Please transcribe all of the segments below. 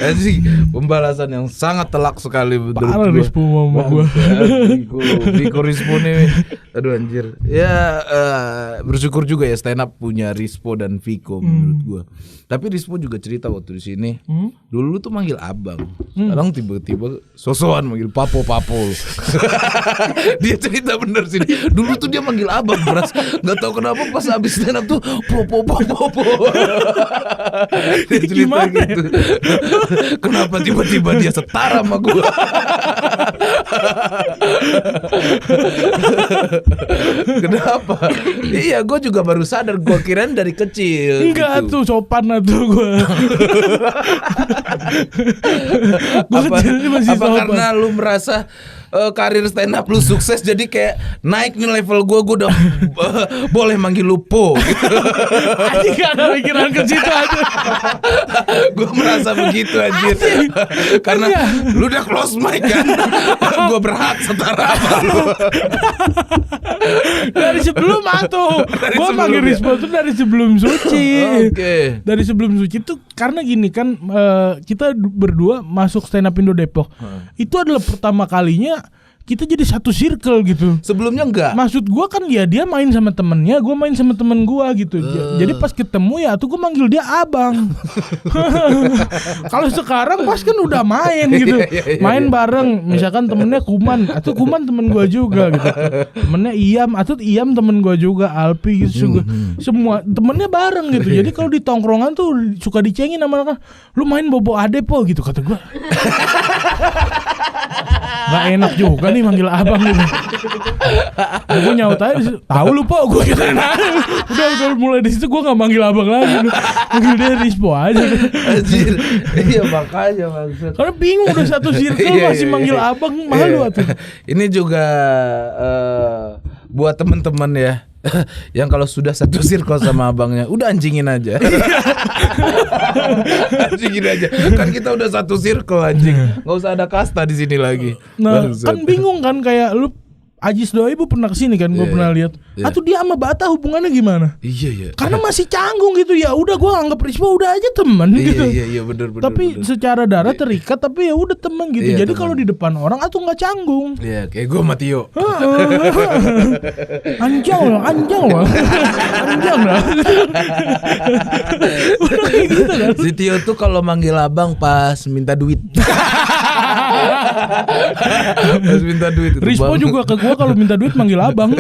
Anjing, pembalasan yang sangat telak sekali menurut Parah gua. Rispo sama gua. Viko Rispo nih. Aduh anjir. Ya bersyukur juga ya stand up punya Rispo dan Viko menurut gua. Tapi Rispo juga cerita waktu di sini. Dulu tuh manggil abang. Sekarang tiba-tiba sosokan manggil papo. Dia cerita bener sih. Dulu tuh dia manggil abang beras. Enggak tahu kenapa pas habis stand up tuh popo. Dia cerita Gimana gitu. Kenapa tiba-tiba dia setara sama gua? Kenapa? Iya, gua juga baru sadar. Gua kirain dari kecil. Enggak gitu. tuh sopan tuh gua. Gua kecilnya masih Apa sopan. karena lu merasa karir stand up lu sukses jadi kayak naik nih level gua udah boleh manggil lu Po gitu. Anjing gak ada pikiran ke situ aja. Gue merasa begitu anjir. Karena lu udah close mic kan. Gue berhak setara sama lu. Dari sebelum tuh gua sebelum manggil ya? Rispo tuh dari sebelum suci. Oke. Dari sebelum suci tuh karena gini kan kita berdua masuk stand up Indo Depok. Itu adalah pertama kalinya kita jadi satu circle gitu. Sebelumnya enggak. Maksud gua kan ya dia main sama temennya, gua main sama temen gua gitu. Jadi pas ketemu ya tuh gua manggil dia abang. Kalau sekarang pas kan udah main gitu, main bareng. Misalkan temennya Kuman, atau Kuman temen gua juga gitu. Temennya Iyam, atau Iyam temen gua juga, Alpi gitu juga. Semua temennya bareng gitu. Jadi kalau di tongkrongan tuh suka dicengin sama anak, lu main bobo ade po gitu kata gua. Gak enak juga nih manggil abang gitu. Gue nyaut aja, tahu lu Po, gue gitu. Udah mulai di situ gue nggak manggil abang lagi, manggil dia Rispo aja. Anjir. Iya makanya maksud. Karena bingung udah satu circle masih manggil abang, malu atuh. Ini juga buat teman-teman ya. Yang kalau sudah satu circle sama abangnya udah anjingin aja. Anjingin aja. Kan kita udah satu circle anjing. Enggak usah ada kasta di sini lagi. Nah, Bangsat. kan bingung kan kayak lu Ajis Doa Ibu pernah kesini kan, gue Iya, pernah lihat. iya. Atau dia sama Bata hubungannya gimana? Iya iya. Karena masih canggung gitu ya. Udah gue anggap Rispo udah aja teman gitu. Iya bener. Tapi secara darah terikat, tapi ya udah teman gitu. Iya, Jadi teman. kalau di depan orang atuh nggak canggung. Iya kayak gue sama Tio. Anjang lah. Anjang lah. Udah kayak gitu kan. Si Tio tuh kalau manggil abang pas minta duit. Pas minta duit itu, Rispo Bang. juga ke gua kalau minta duit manggil abang.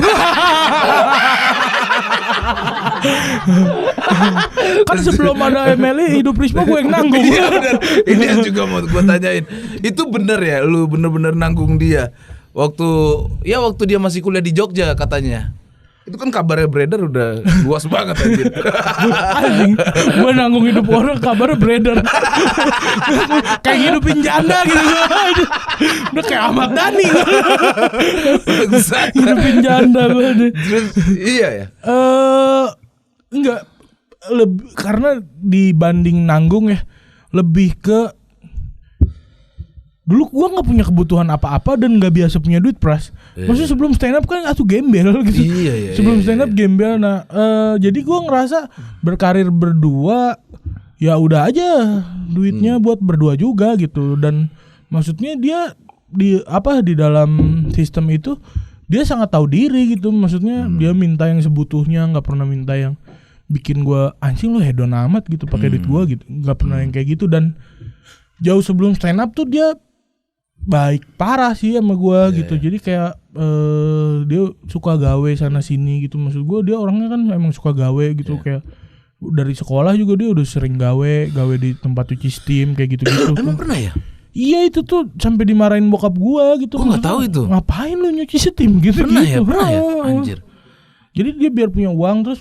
Kan sebelum ada MLI hidup Rispo gue yang nanggung. Iya bener. Ini yang juga mau gue tanyain. Itu bener ya, lu bener-bener nanggung dia waktu dia masih kuliah di Jogja katanya. Itu kan kabarnya beredar udah luas banget anjir. Anjing, gue nanggung hidup orang, kabarnya beredar. Kayak hidupin janda gitu. Udah kayak Ahmad Dhani. Bangsat. Hidupin janda gue. Terus iya ya. Enggak, karena dibanding nanggung ya, lebih ke dulu gua nggak punya kebutuhan apa-apa dan nggak biasa punya duit pras. Maksudnya sebelum stand up kan atuh gembel gitu. Iya, sebelum iya, stand up gembel. Nah, jadi gua ngerasa berkarir berdua ya udah aja duitnya buat berdua juga gitu. Dan maksudnya dia di dalam sistem itu dia sangat tahu diri gitu. Maksudnya dia minta yang sebutuhnya, nggak pernah minta yang bikin gua anjing lu hedon amat gitu pakai duit gua gitu. Nggak pernah yang kayak gitu. Dan jauh sebelum stand up tuh dia baik parah sih sama gua gitu. Jadi kayak dia suka gawe sana sini gitu. Maksud gua dia orangnya kan emang suka gawe gitu. Kayak dari sekolah juga dia udah sering gawe di tempat cuci steam kayak gitu-gitu. Emang pernah ya? Iya itu tuh sampai dimarahin bokap gua gitu. Gua nggak tahu itu. Ngapain lu nyuci steam gitu? Pernah ya? Anjir. Jadi dia biar punya uang, terus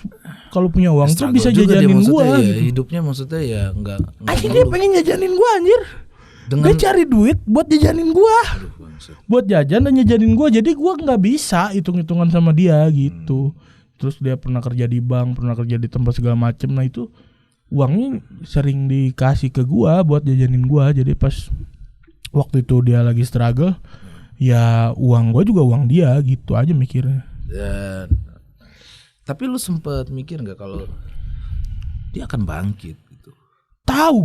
kalau punya uang tuh Struggle bisa juga dia jajanin maksudnya gua ya, gitu. hidupnya maksudnya ya enggak Anjir dia pengen jajanin gua anjir. dengan Dia cari duit buat jajanin gua. Aduh, bangsat. Buat jajan dan jajanin gua. Jadi gua nggak bisa hitung-hitungan sama dia gitu. Terus dia pernah kerja di bank, pernah kerja di tempat segala macem. Nah itu uangnya sering dikasih ke gua buat jajanin gua. Jadi pas waktu itu dia lagi struggle, ya uang gua juga uang dia gitu aja mikirnya. Dan tapi lu sempet mikir nggak kalau dia akan bangkit gitu? tahu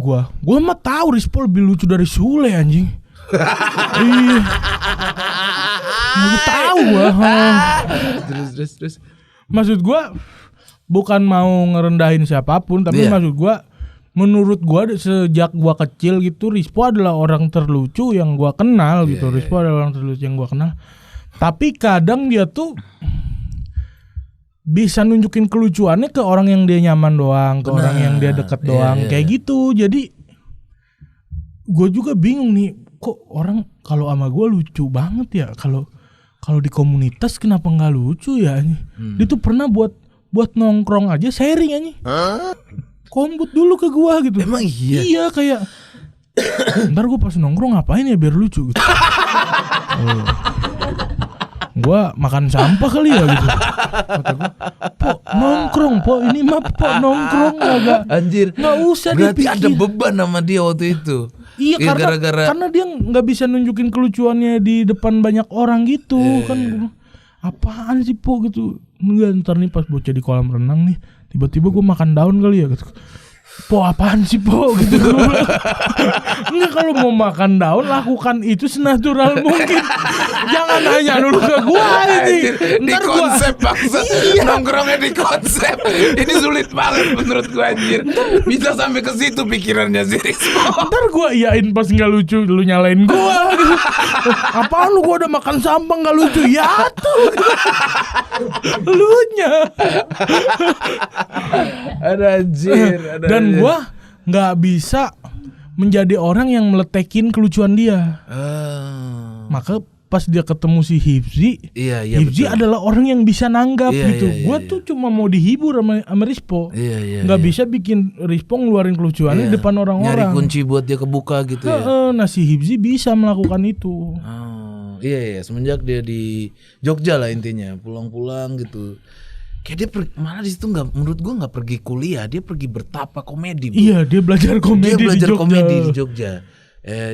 gua mah tahu Rispo lebih lucu dari Sule anjing. Iya. Gua tahu gua. Terus. Maksud gua bukan mau ngerendahin siapapun, tapi maksud gua menurut gua sejak gua kecil gitu Rispo adalah orang terlucu yang gua kenal gitu. Rispo adalah orang terlucu yang gua kenal. Tapi kadang dia tuh bisa nunjukin kelucuannya ke orang yang dia nyaman doang, ke orang yang dia dekat doang, kayak gitu. Jadi gue juga bingung nih, kok orang kalau sama gue lucu banget ya, kalau di komunitas kenapa nggak lucu ya? Dia tuh pernah buat nongkrong aja sharing aja, kombut dulu ke gue gitu. Emang iya? Iya kayak, ntar gue pas nongkrong ngapain ya biar lucu gitu. Gua makan sampah kali ya gitu. Kata gua, "Pok, nongkrong, Pok. Ini mah Pok nongkrong agak." Anjir. Enggak usah berarti dipikir. ada beban sama dia waktu itu. Iya, karena dia nggak bisa nunjukin kelucuannya di depan banyak orang gitu kan. Gua, apaan sih Pok gitu. Enggak, ntar nih pas bocah di kolam renang nih, tiba-tiba gua makan daun kali ya gitu. Po apaan sih Po gitu. Enggak, kalau mau makan daun lakukan itu senatural mungkin. Jangan nanya dulu ke gua ini. Di konsep bangsa. Nongkrongnya di konsep. Ini sulit banget menurut gua anjir. Bisa sampai ke situ pikirannya si Rispo. Ntar gua iyain pas enggak lucu lu nyalain gua gitu. Apaan lu, gua udah makan sampah enggak lucu. Ya tuh. Lunya. Ada anjir, Dan gua nggak bisa menjadi orang yang meletekin kelucuan dia. Maka pas dia ketemu si Hifzi, Hifzi betul. adalah orang yang bisa nanggap gitu. Gua iya. tuh cuma mau dihibur sama Rispo. Nggak Iya. bisa bikin Rispo ngeluarin kelucuannya di depan orang-orang. Nyari kunci buat dia kebuka gitu ya. Nah si Hifzi bisa melakukan itu. Iya, semenjak dia di Jogja lah intinya, pulang-pulang gitu. Kayak dia malah di situ menurut gua nggak pergi kuliah, dia pergi bertapa komedi. Bro. Iya, dia belajar komedi di Jogja.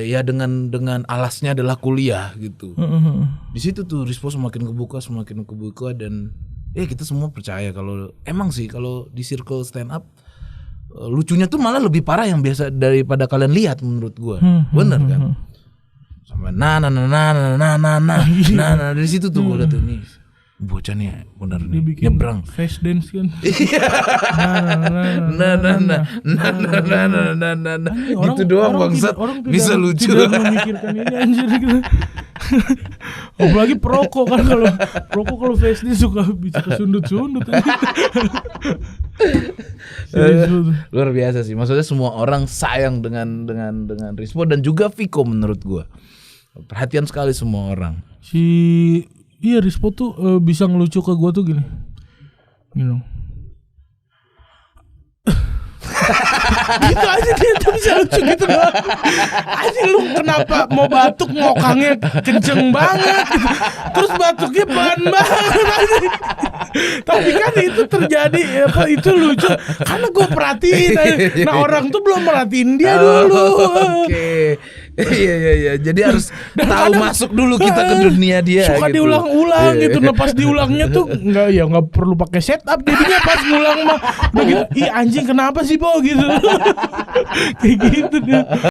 Ya dengan alasnya adalah kuliah gitu. Di situ tuh Rispo semakin kebuka dan kita semua percaya kalau emang sih kalau di circle stand up lucunya tuh malah lebih parah yang biasa daripada kalian lihat menurut gua. Bener kan? Sama nah dari situ tuh gua lihat ini bocah nih bener nih nyebrang face dance kan. Gitu doang bangsat bisa lucu. Tidak memikirkan ini anjir gitu. Apalagi perokok kan, kalau face dance suka bisa kesundut-sundut. Luar biasa sih, maksudnya semua orang sayang dengan Rispo dan juga Viko menurut gua. Perhatian sekali semua orang. Iya, Rispo tuh bisa ngelucu ke gue tuh gini. Gitu aja dia tuh bisa lucu gitu loh. Aja lu kenapa mau batuk ngokangnya kenceng banget gitu. Terus batuknya pelan banget. Tapi kan itu terjadi itu lucu karena gue perhatiin. Nah orang tuh belum merhatiin dia dulu. Oke. Iya. Jadi harus tahu masuk dulu kita ke dunia dia. Suka gitu. diulang-ulang gitu. Nah pas diulangnya tuh nggak perlu pakai setup. Jadinya pas ngulang mah begitu. Ih anjing kenapa sih Po gitu. Kayak gitu dia.